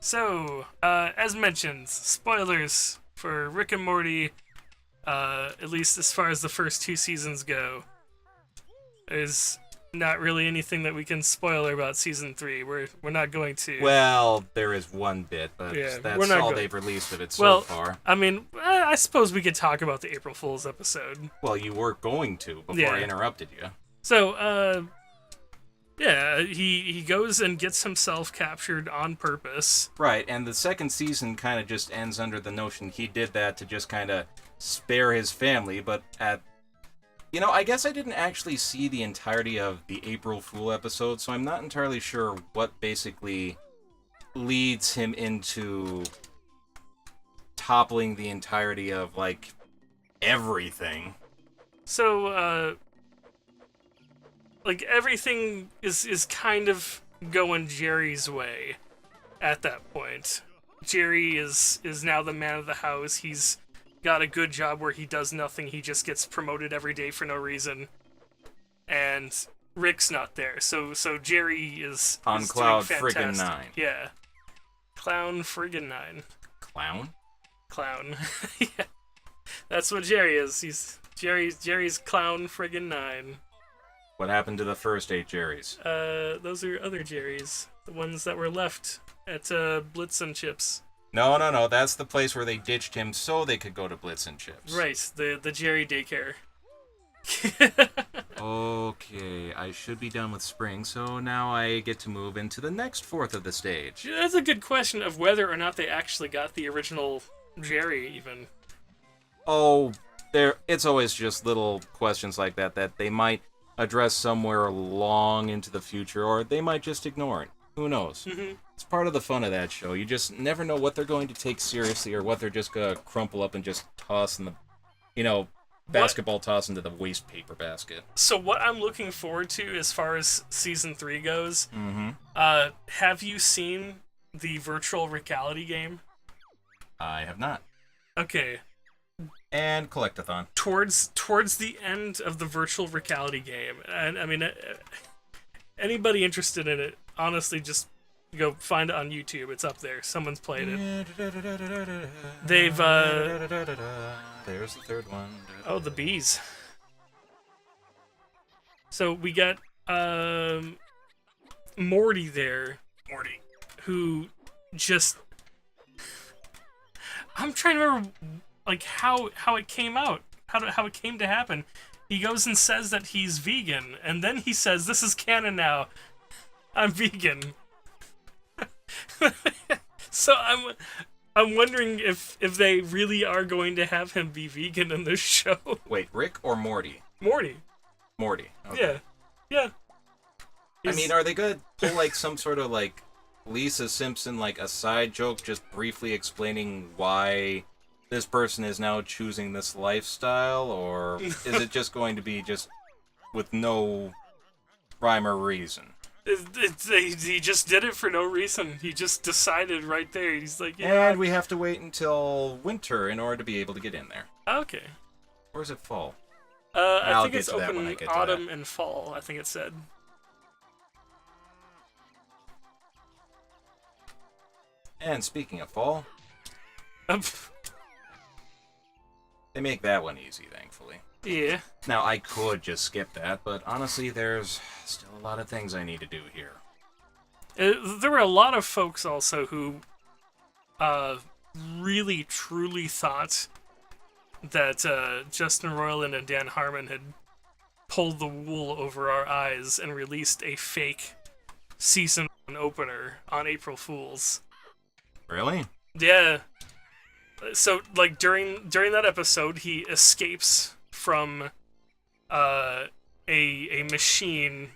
So, as mentioned, spoilers for Rick and Morty, at least as far as the first two seasons go. There's not really anything that we can spoil about season 3. We're not going to. Well, there is one bit, but Yeah, we're that's not all going- they've released of it well, so far. I mean, I suppose we could talk about the April Fool's episode. Well, you were going to before Yeah. I interrupted you. So, yeah, he goes and gets himself captured on purpose. Right, and the second season kind of just ends under the notion he did that to just kind of spare his family, but I guess I didn't actually see the entirety of the April Fool episode, so I'm not entirely sure what basically leads him into toppling the entirety of, like, everything. So, everything is kind of going Jerry's way at that point. Jerry is now the man of the house. He's got a good job where he does nothing. He just gets promoted every day for no reason. And Rick's not there. So Jerry is On is Cloud doing Friggin' fantastic. 9. Yeah. Clown Friggin' 9. Clown? Clown. Yeah. That's what Jerry is. He's Jerry's Clown Friggin' 9. What happened to the first 8 Jerrys? Those are other Jerrys. The ones that were left at Blitz and Chips. No, that's the place where they ditched him so they could go to Blitz and Chips. Right, the Jerry daycare. Okay, I should be done with spring, so now I get to move into the next fourth of the stage. That's a good question of whether or not they actually got the original Jerry, even. Oh, it's always just little questions like that they might address somewhere long into the future, or they might just ignore it. Who knows? Mm-hmm. It's part of the fun of that show. You just never know what they're going to take seriously or what they're just going to crumple up and just toss in the, basketball toss into the waste paper basket. So what I'm looking forward to as far as season 3 goes, have you seen the virtual reality game? I have not. Okay. And Collectathon. Towards the end of the virtual reality game, and I mean, anybody interested in it, honestly, just go find it on YouTube. It's up there. Someone's played it. They've There's the third one. oh, the bees. So we got Morty there. Morty, who just I'm trying to remember how it came out, how it came to happen. He goes and says that he's vegan, and then he says, "This is canon now. I'm vegan." So I'm wondering if they really are going to have him be vegan in this show. Wait, Rick or Morty? Morty. Morty. Okay. Yeah. I mean, are they gonna pull like some sort of like Lisa Simpson, like a side joke, just briefly explaining why this person is now choosing this lifestyle, or is it just going to be just with no rhyme or reason? He just did it for no reason. He just decided right there. He's like, yeah. And we have to wait until winter in order to be able to get in there. Okay. Or is it fall? I I'll think get it's to that when I open get to autumn and fall, I think it said. And speaking of fall, they make that one easy, thankfully. Yeah. Now, I could just skip that, but honestly, there's still a lot of things I need to do here. There were a lot of folks also who really, truly thought that Justin Roiland and Dan Harmon had pulled the wool over our eyes and released a fake season 1 opener on April Fool's. Really? Yeah. So, like, during that episode, he escapes from a machine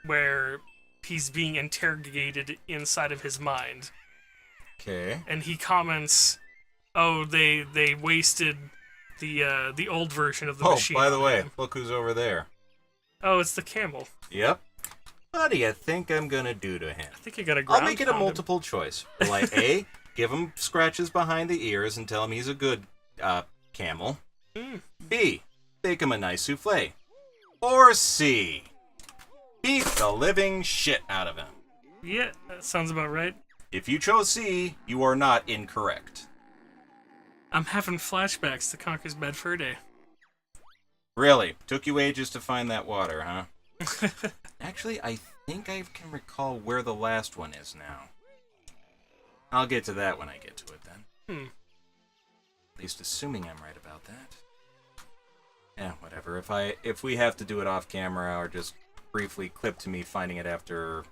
where he's being interrogated inside of his mind. Okay. And he comments, "Oh, they wasted the old version of the machine." Oh, by the on way, him." look who's over there. Oh, it's the camel. Yep. What do you think I'm gonna do to him? I think you got a I'll ground make it a pound him. multiple choice. Will I A, give him scratches behind the ears and tell him he's a good camel? B, bake him a nice souffle? Or C, beat the living shit out of him? Yeah, that sounds about right. If you chose C, you are not incorrect. I'm having flashbacks to Conker's Bad Fur Day. Really? Took you ages to find that water, huh? Actually, I think I can recall where the last one is now. I'll get to that when I get to it, then. At least assuming I'm right about that. Yeah, whatever. If we have to do it off camera, or just briefly clip to me finding it after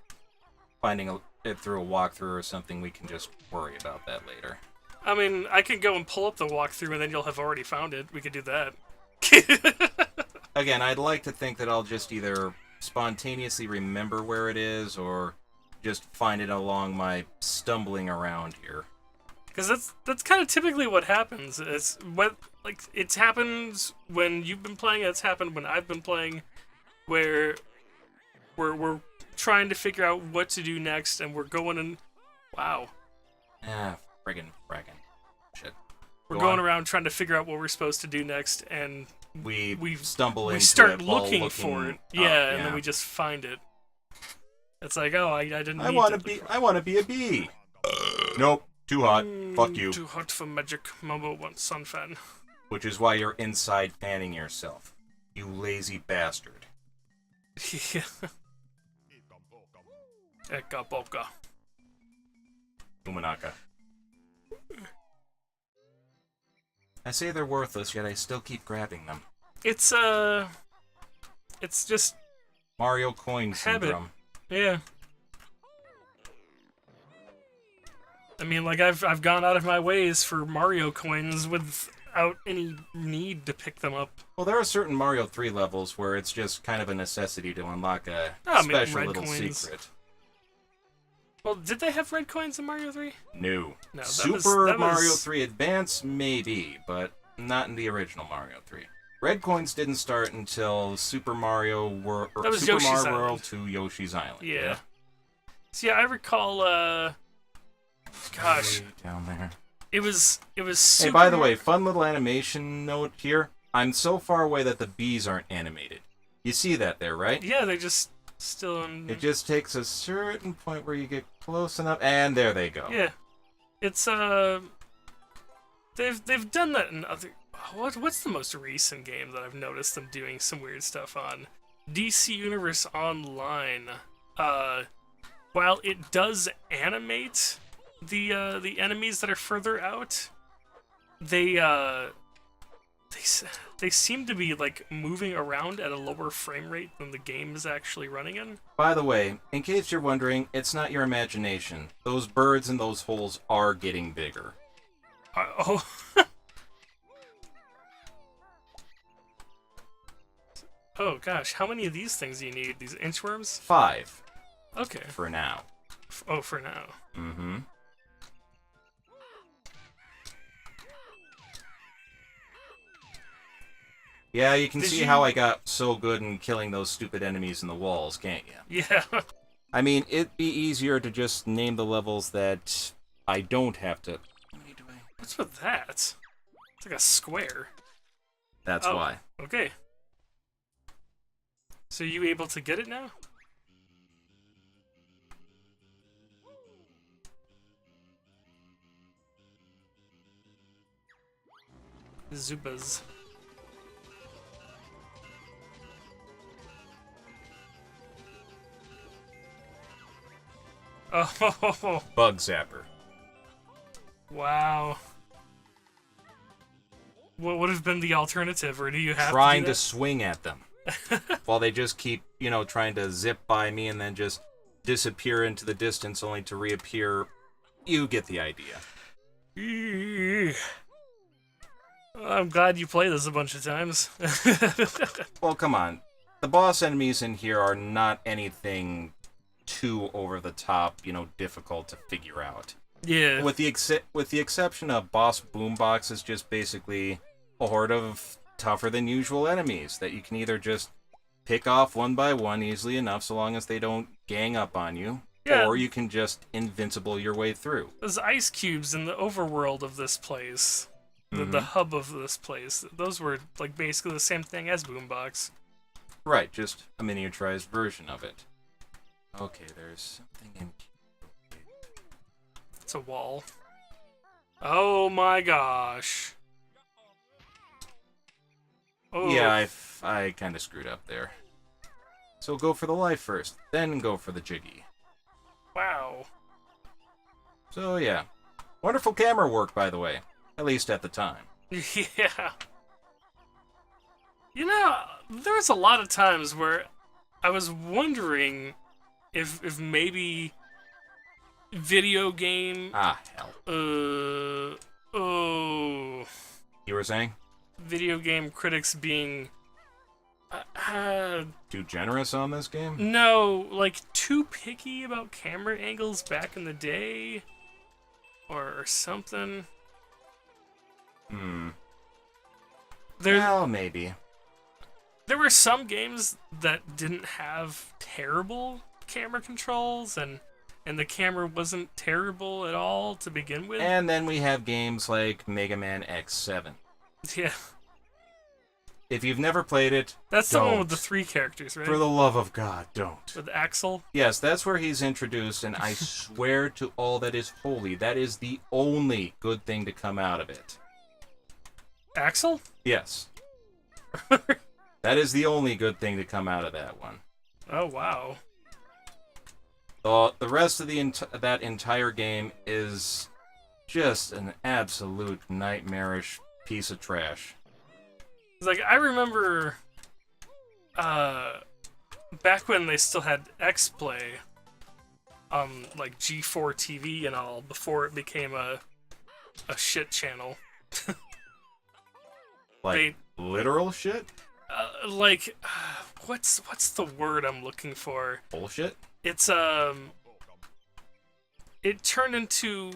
finding it through a walkthrough or something, we can just worry about that later. I mean, I could go and pull up the walkthrough and then you'll have already found it. We could do that. Again, I'd like to think that I'll just either spontaneously remember where it is, or just find it along my stumbling around here. Because that's kind of typically what happens. It's happened when you've been playing. It's happened when I've been playing, where we're trying to figure out what to do next, and we're going and wow. Friggin'. Shit. We're going around trying to figure out what we're supposed to do next, and we stumble into we start it while looking for it. Yeah, and then we just find it. It's like, oh, I didn't. I want to be a bee. Nope. Too hot. Fuck you. Too hot for magic. Momo wants sun fan. Which is why you're inside fanning yourself. You lazy bastard. Yeah. Eka boka. Umanaka. I say they're worthless, yet I still keep grabbing them. It's just Mario coin syndrome. Habit. Yeah. I mean, like, I've gone out of my ways for Mario coins without any need to pick them up. Well, there are certain Mario 3 levels where it's just kind of a necessity to unlock a special little secret. Well, did they have red coins in Mario 3? No. Super Mario 3 Advance, maybe, but not in the original Mario 3. Red coins didn't start until Super Mario World, World to Yoshi's Island. Yeah. See, I recall, gosh. Down there. It was super... Hey, by the way, fun little animation note here. I'm so far away that the bees aren't animated. You see that there, right? Yeah, they just still in... It just takes a certain point where you get close enough, and there they go. Yeah. It's, They've done that in other... What's the most recent game that I've noticed them doing some weird stuff on? DC Universe Online. While it does animate the enemies that are further out, they seem to be like moving around at a lower frame rate than the game is actually running in. By the way, in case you're wondering, it's not your imagination. Those birds in those holes are getting bigger. Oh. Oh gosh, how many of these things do you need? These inchworms? 5. Okay. For now. Oh, for now. Mm-hmm. Yeah, you can see how I got so good in killing those stupid enemies in the walls, can't you? Yeah. I mean, it'd be easier to just name the levels that I don't have to... What's with that? It's like a square. That's why. Okay. So you able to get it now? Zubas. Oh. Bug zapper. Wow. What would have been the alternative, or do you have trying to swing at them while they just keep, trying to zip by me and then just disappear into the distance only to reappear? You get the idea. I'm glad you played this a bunch of times. Well, come on. The boss enemies in here are not anything too over the top, difficult to figure out. Yeah. With the exception of Boss Boombox is just basically a horde of tougher than usual enemies that you can either just pick off one by one easily enough so long as they don't gang up on you, or you can just invincible your way through. Those ice cubes in the overworld of this place, the hub of this place, those were like basically the same thing as Boombox. Right, just a miniaturized version of it. Okay, there's something in It's a wall. Oh my gosh. Oh. Yeah, I kind of screwed up there. So go for the life first, then go for the jiggy. Wow. So yeah. Wonderful camera work, by the way. At least at the time. Yeah. You know, there was a lot of times where I was wondering if maybe video game... Ah, hell. Oh... You were saying? Video game critics being... Too generous on this game? No, like, too picky about camera angles back in the day? Or something? Well, maybe. There were some games that didn't have terrible camera controls, and the camera wasn't terrible at all to begin with. And then we have games like Mega Man X7. Yeah. If you've never played it, that's don't. The one with the 3 characters, right? For the love of God, don't. With Axel? Yes, that's where he's introduced, and I swear to all that is holy, that is the only good thing to come out of it. Axel? Yes. That is the only good thing to come out of that one. Oh, wow. The rest of that entire game is just an absolute nightmarish piece of trash. Like, I remember back when they still had X-Play on, like, G4 TV and all, before it became a shit channel. Like, literal shit? Like, what's the word I'm looking for? Bullshit? It's, it turned into...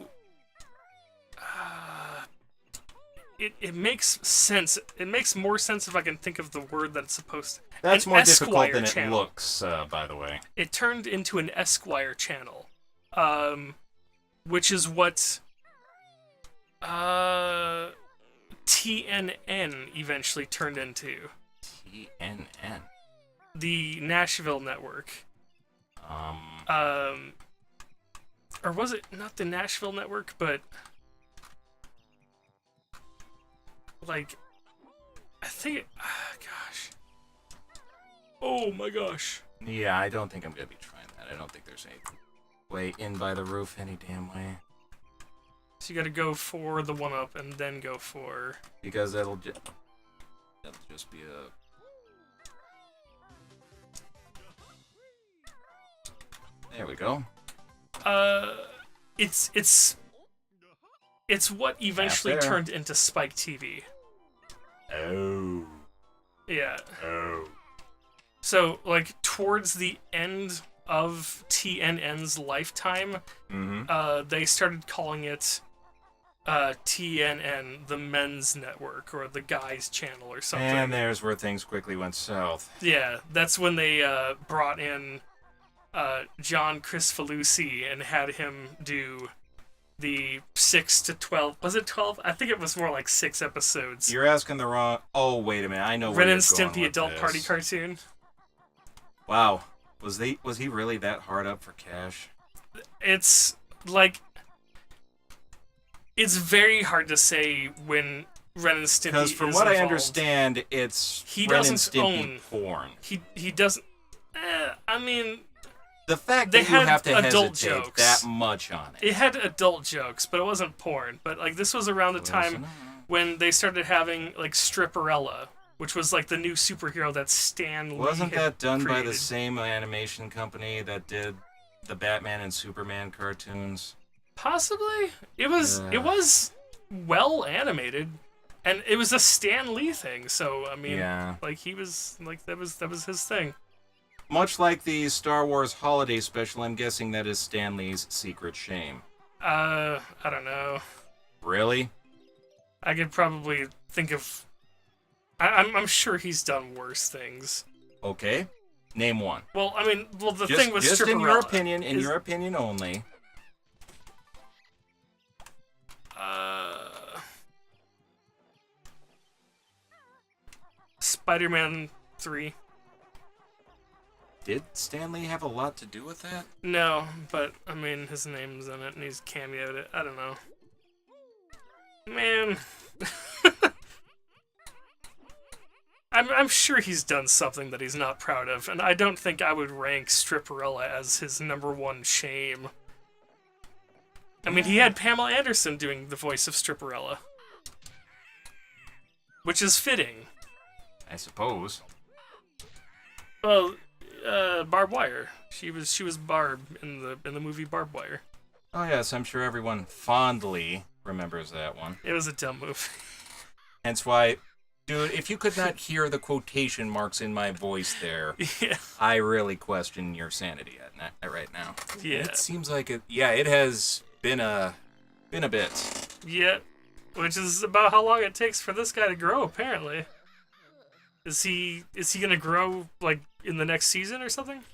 It makes sense. It makes more sense if I can think of the word that it's supposed to. That's more difficult than it looks, by the way. It turned into an Esquire channel, which is what TNN eventually turned into. TNN? The Nashville Network. Or was it not the Nashville Network, but... Like, I think gosh. Oh my gosh. Yeah, I don't think I'm gonna be trying that. I don't think there's any way in by the roof any damn way. So you gotta go for the 1-up and then go for... Because that'll just be a... There we go. It's what eventually turned into Spike TV. Oh. Yeah. Oh. So, like, towards the end of TNN's lifetime, they started calling it TNN, the Men's Network, or the Guys Channel, or something. And there's where things quickly went south. Yeah, that's when they brought in John Cristofalusi and had him do... the 6 to 12... Was it 12? I think it was more like 6 episodes. You're asking the wrong... Oh, wait a minute. I know where Ren you're and going Stimpy with adult this. party cartoon. Wow. Was he really that hard up for cash? It's, like... It's very hard to say when Ren and Stimpy is Because from what I understand, it's Ren and Stimpy porn. He doesn't... I mean... The fact that you have to hesitate that much on it. It had adult jokes, but it wasn't porn. But, like, this was around the time when they started having, like, Stripperella, which was, like, the new superhero that Stan Lee Wasn't that done created. by the same animation company that did the Batman and Superman cartoons? Possibly. It was well animated, and it was a Stan Lee thing. So I mean, like he was like that was his thing. Much like the Star Wars Holiday Special, I'm guessing that is Stan Lee's secret shame. I don't know. Really? I could probably think of... I'm sure he's done worse things. Okay. Name one. Well, I mean, the thing with just Stripperella... in your opinion only. Spider-Man 3. Did Stanley have a lot to do with that? No, but, I mean, his name's in it, and he's cameoed it. I don't know. Man. I'm sure he's done something that he's not proud of, and I don't think I would rank Stripperella as his #1 shame. I mean, he had Pamela Anderson doing the voice of Stripperella. Which is fitting. I suppose. Well, Barbed Wire. She was Barb in the movie Barbed Wire. Oh yes, I'm sure everyone fondly remembers that one. It was a dumb movie. Hence why, dude, if you could not hear the quotation marks in my voice there, Yeah. I really question your sanity right now. Yeah. It seems like it. Yeah, it has been a bit. Yeah. Which is about how long it takes for this guy to grow, apparently. Is he gonna grow, like, in the next season or something?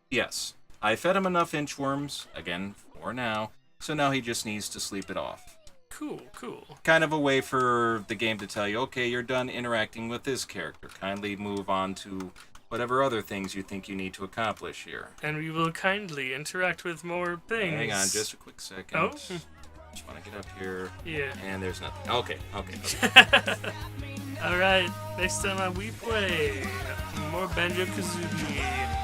Yes. I fed him enough inchworms, again, for now, so now he just needs to sleep it off. Cool. Kind of a way for the game to tell you, okay, you're done interacting with this character. Kindly move on to whatever other things you think you need to accomplish here. And we will kindly interact with more things. Hang on just a quick second. Oh? Just want to get up here. Yeah. And there's nothing. Okay. Alright, next time on We Play, more Banjo Kazooie.